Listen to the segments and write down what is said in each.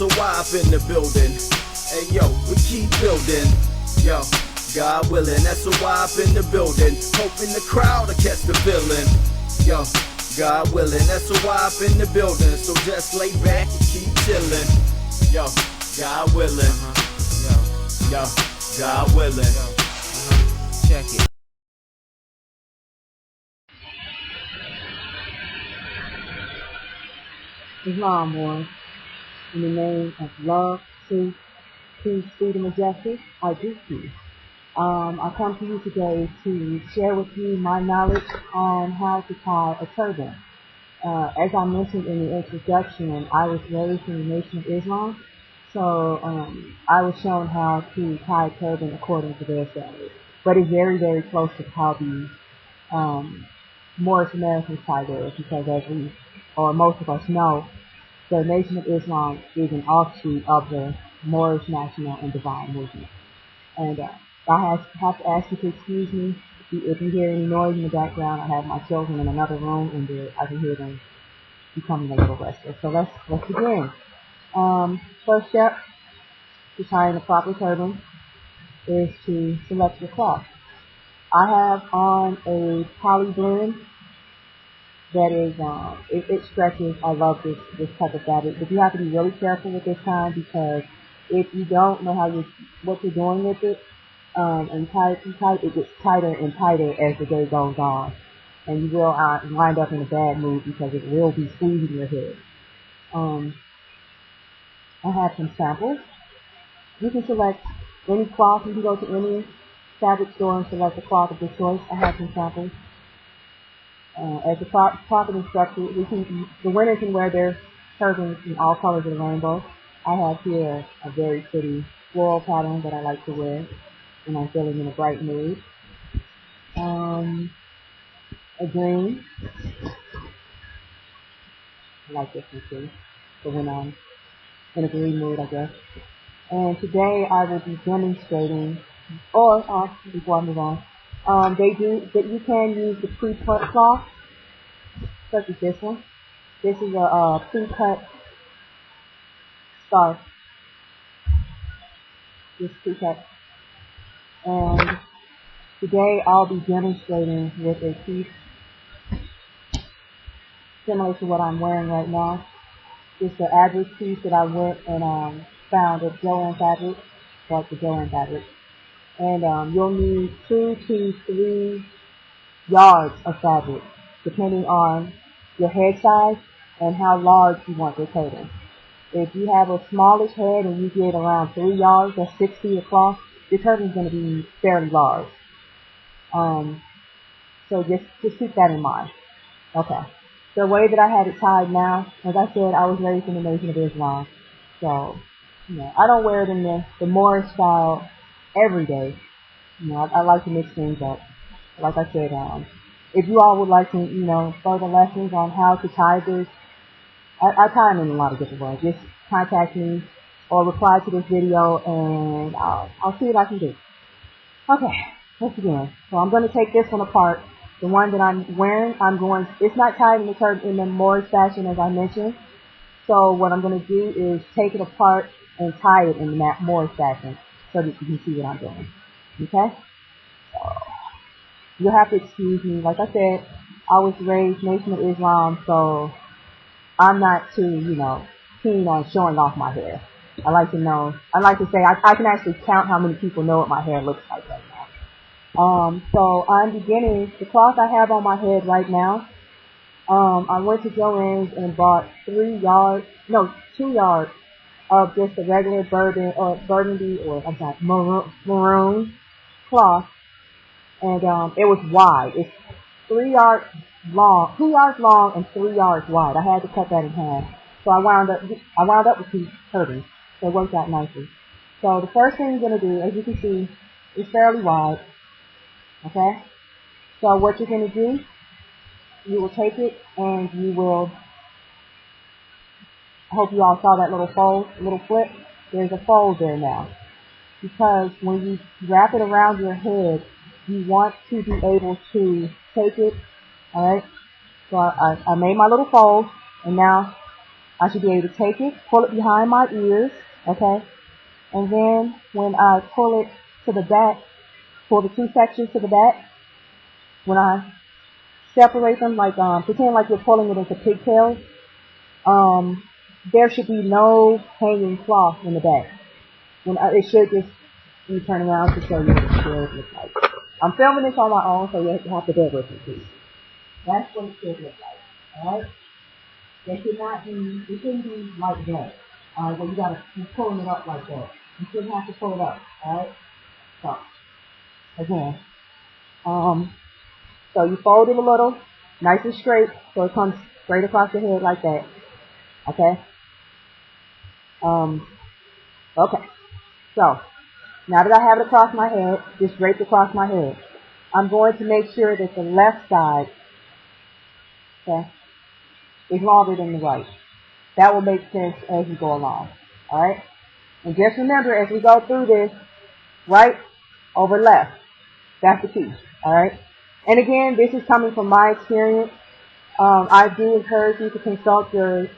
SOY in the building. Hey yo, we keep building. Yo, God willing, SOY in the building. Hoping the crowd will catch the feeling. Yo, God willing, SOY in the building. So just lay back and keep chilling. Yo, God willing. Yo, God willing. Check it. Islam Wars. In the name of love, truth, peace, freedom, and justice, I do peace. I come to you today to share with you my knowledge on how to tie a turban. As I mentioned in the introduction, I was raised in the Nation of Islam, so I was shown how to tie a turban according to their standards. But it's very, very close to how the Moorish Americans tie theirs, because as we, or most of us know, the Nation of Islam is an offshoot of the Moorish National and Divine Movement. And I have to ask you to excuse me if you hear any noise in the background. I have my children in another room, and I can hear them becoming a little restless. So let's begin. First step to tying a proper turban is to select your cloth. I have on a poly blend that is, it stretches. I love this type of fabric, but you have to be really careful with this kind, because if you don't know what you're doing with it, and tie it too tight, it gets tighter and tighter as the day goes on, and you will wind up in a bad mood because it will be squeezing your head. I have some samples. You can select any cloth. You can go to any fabric store and select a cloth of your choice. I have some samples. As the prophet instructed, the women can wear their turbans in all colors of the rainbow. I have here a very pretty floral pattern that I like to wear when I'm feeling in a bright mood. A green. I like this one too, for when I'm in a green mood, I guess. And today I will be demonstrating, before I move on, you can use the pre-cut cloth, such as this one. This is a pre-cut scarf. This pre-cut. And today I'll be demonstrating with a piece similar to what I'm wearing right now. It's the average piece that I went and found at Joann Fabric, like the Joann Fabric. And you'll need 2 to 3 yards of fabric, depending on your head size and how large you want your turban. If you have a smallish head and you get around 3 yards, that's 6 feet across, your turban's going to be fairly large. So just keep that in mind. Okay. The way that I had it tied now, as I said, I was raised in the Nation of Islam. So, I don't wear it in the Moorish style every day. I like to mix things up. Like I said, if you all would like to, further lessons on how to tie this, I tie them in a lot of different ways. Just contact me or reply to this video, and I'll see what I can do. Okay, let's begin. So I'm going to take this one apart. The one that I'm wearing, it's not tied in the Moorish fashion as I mentioned. So what I'm going to do is take it apart and tie it in that Moorish fashion so that you can see what I'm doing. Okay? So, you'll have to excuse me. Like I said, I was raised Nation of Islam, so I'm not too, keen on showing off my hair. I like to say I can actually count how many people know what my hair looks like right now. So I'm beginning, the cloth I have on my head right now, I went to Joann's and bought 2 yards of just a regular maroon cloth, and it was wide. It's 2 yards long and 3 yards wide. I had to cut that in half. So I wound up with 2 turbans. So it worked out nicely. So the first thing you're going to do, as you can see, is fairly wide. Okay? So what you're going to do, you will take it and you will, I hope you all saw that little flip. There's a fold there now. Because when you wrap it around your head, you want to be able to take it, alright? So I made my little fold, and now I should be able to take it, pull it behind my ears, okay? And then when I pull it to the back, pull the two sections to the back, when I separate them, like pretend like you're pulling it into pigtails, there should be no hanging cloth in the back. It should just be turned around to show you what it should look like. I'm filming this on my own, so you have to bear with me, please. That's what it should look like, alright? It shouldn't be like that. Alright, well you gotta be pulling it up like that. You shouldn't have to pull it up, alright? So, again, so you fold it a little, nice and straight, so it comes straight across your head like that, okay? Okay, so, now that I have it across my head, just draped across my head, I'm going to make sure that the left side, okay, is longer than the right. That will make sense as you go along, alright? And just remember, as we go through this, right over left. That's the key, alright? And again, this is coming from my experience. I do encourage you to consult your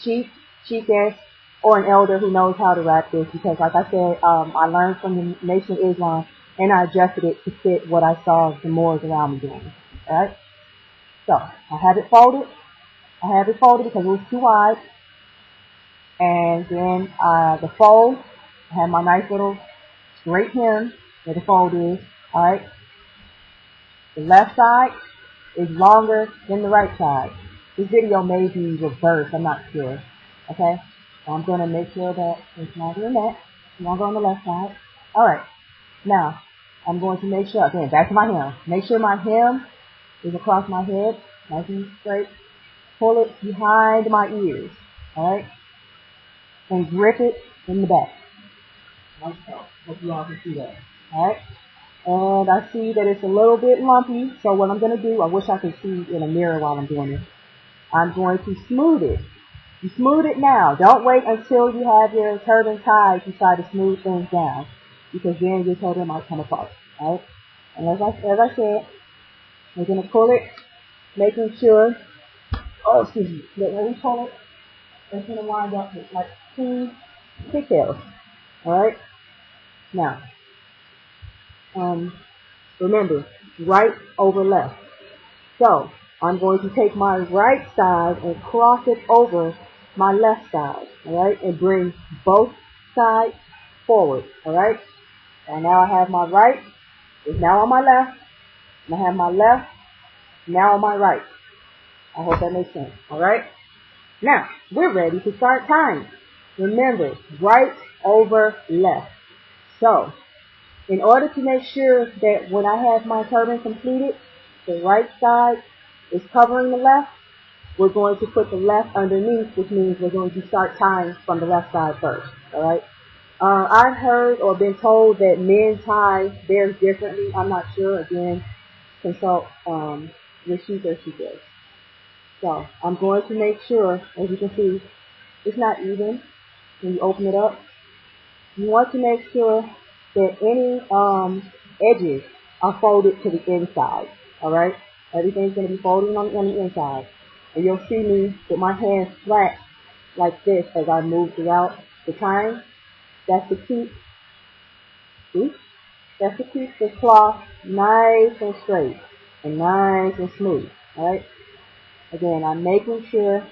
chiefess, or an elder who knows how to wrap this, because like I said, I learned from the Nation of Islam, and I adjusted it to fit what I saw the Moors around me doing, alright? So, I have it folded. Because it was too wide. And then the fold, I have my nice little straight hem where the fold is. Alright. The left side is longer than the right side. This video may be reversed, I'm not sure. Okay? So I'm going to make sure that it's longer than that. It's longer on the left side. Alright. Now, I'm going to make sure, again, back to my hem. Make sure my hem is across my head, nice and straight. Pull it behind my ears, alright? And grip it in the back. Like so. Hope you all can see that, alright? And I see that it's a little bit lumpy, so what I'm going to do, I wish I could see in a mirror while I'm doing this. I'm going to smooth it. You smooth it now. Don't wait until you have your turban tied to try to smooth things down, because then your turban might come apart, alright? And as I said, we're going to pull it, making sure, that when we pull it, it's going to wind up with like two pigtails, alright? Now, remember, right over left. So, I'm going to take my right side and cross it over my left side, alright? And bring both sides forward, alright? And now I have my right, is now on my left, and I have my left, now on my right. I hope that makes sense, alright? Now, we're ready to start tying. Remember, right over left. So, in order to make sure that when I have my turban completed, the right side is covering the left, we're going to put the left underneath, which means we're going to start tying from the left side first, alright? I've heard or been told that men tie theirs differently. I'm not sure. Again, consult your sheep or sheepess. So, I'm going to make sure, as you can see, it's not even when you open it up. You want to make sure that any edges are folded to the inside, alright? Everything's going to be folded on the inside. And you'll see me with my hands flat like this as I move throughout the tying. That's to keep, the cloth nice and straight and nice and smooth, alright? Again, I'm making sure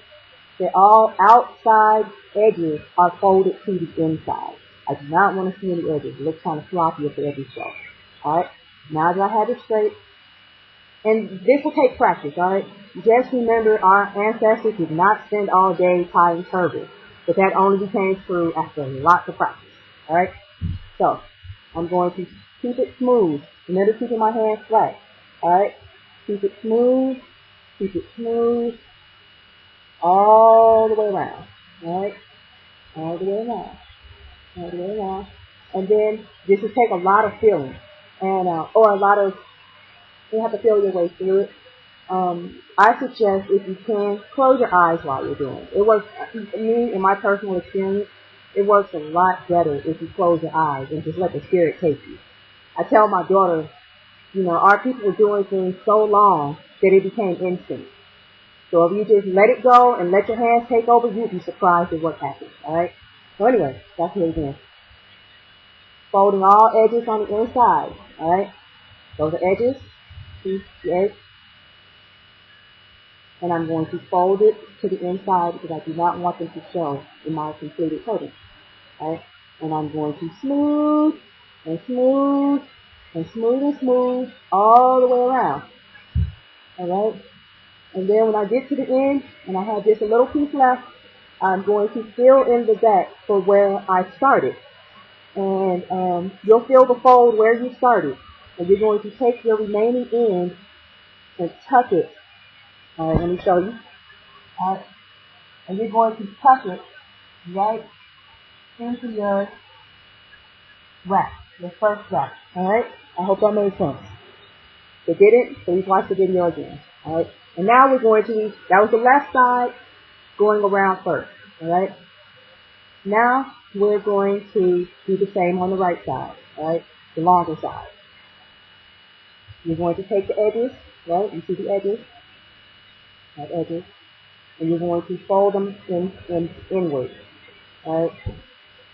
that all outside edges are folded to the inside. I do not want to see any edges. It looks kind of floppy if the edges show. Alright? Now that I have it straight, and this will take practice, alright? Just remember, our ancestors did not spend all day tying turbans, but that only became true after lots of practice, alright? So, I'm going to keep it smooth. Remember keeping my hands flat, alright? Keep it smooth, all the way around, alright? All the way around. And then this will take a lot of feeling, and you have to feel your way through it. I suggest, if you can, close your eyes while you're doing it. It works, me, in my personal experience, it works a lot better if you close your eyes and just let the spirit take you. I tell my daughter, our people were doing things so long that it became instinct. So if you just let it go and let your hands take over, you'd be surprised at what happens. Alright? So anyway, that's it again. Folding all edges on the inside. Alright? Those are edges. See the edge? And I'm going to fold it to the inside because I do not want them to show in my completed turban. Alright? And I'm going to smooth and smooth and smooth and smooth all the way around. Alright? And then when I get to the end and I have just a little piece left, I'm going to fill in the back for where I started. And you'll fill the fold where you started. And you're going to take your remaining end and tuck it. Alright, let me show you. Alright. And you're going to tuck it right into your wrap, your first wrap. Alright? I hope that made sense. If it didn't, please watch the video again. Alright? And now we're going to, that was the left side going around first. Alright? Now we're going to do the same on the right side. Alright? The longer side. You're going to take the edges, right? You see the edges? That edges. And you're going to fold them inward. Alright?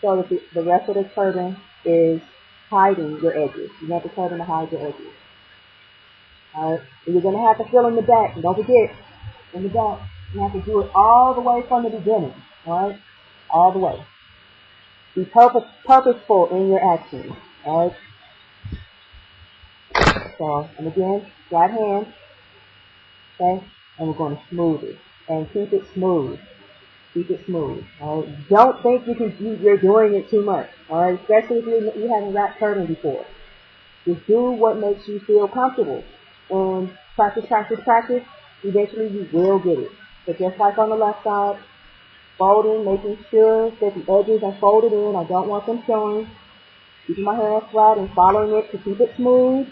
So that the rest of the turban is hiding your edges. You want the turban to hide your edges. Alright? And you're going to have to fill in the back. And don't forget, in the back, you have to do it all the way from the beginning. Alright? All the way. Be purposeful in your actions. Alright? So, and again, right hand. Okay? And we're going to smooth it. And keep it smooth. Keep it smooth. Alright? Don't think you're doing it too much. Alright? Especially if you haven't wrapped turban before. Just do what makes you feel comfortable. And practice, practice, practice. Eventually you will get it. So just like on the left side, folding, making sure that the edges are folded in. I don't want them showing. Keeping my hands flat and following it to keep it smooth.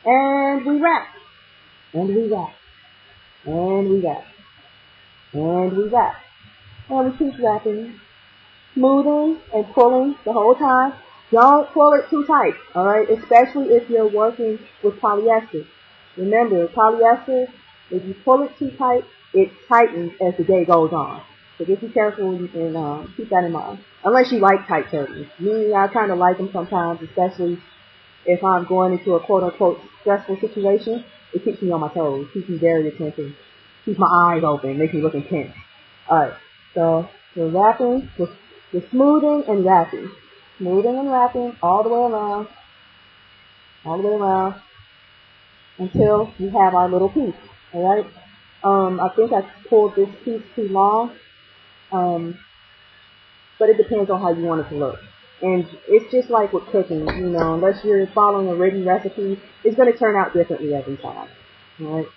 And we wrap. And we wrap. And we wrap. And we wrap. And we keep wrapping. Smoothing and pulling the whole time. Don't pull it too tight, alright? Especially if you're working with polyester. Remember, polyester, if you pull it too tight, it tightens as the day goes on. So just be careful and keep that in mind. Unless you like tight turbans. Me, I kind of like them sometimes, especially if I'm going into a quote-unquote stressful situation. It keeps me on my toes, keeps me very attentive, keeps my eyes open, makes me look intense. Alright, so we're wrapping, we're smoothing and wrapping. Smoothing and wrapping all the way around, until we have our little piece, alright? I think I pulled this piece too long, but it depends on how you want it to look. And it's just like with cooking, you know, unless you're following a written recipe, it's going to turn out differently every time, alright?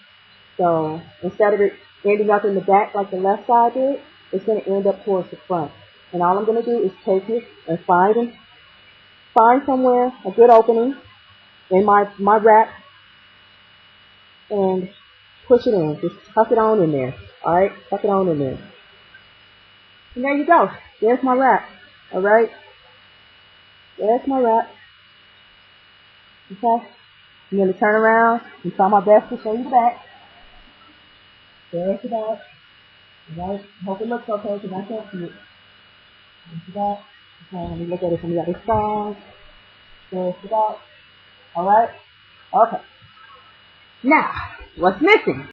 So, instead of it ending up in the back like the left side did, it's going to end up towards the front. And all I'm going to do is take it and find somewhere, a good opening in my wrap, and push it in. Just tuck it on in there. Alright? Tuck it on in there. And there you go. There's my wrap. Alright? There's my wrap. Okay? I'm going to turn around and try my best to show you the back. There's the back. Alright? Hope it looks okay because I can't see it. There's the back. Okay, let me look at it from the other side. There's the back. Alright? Okay. Now, what's missing?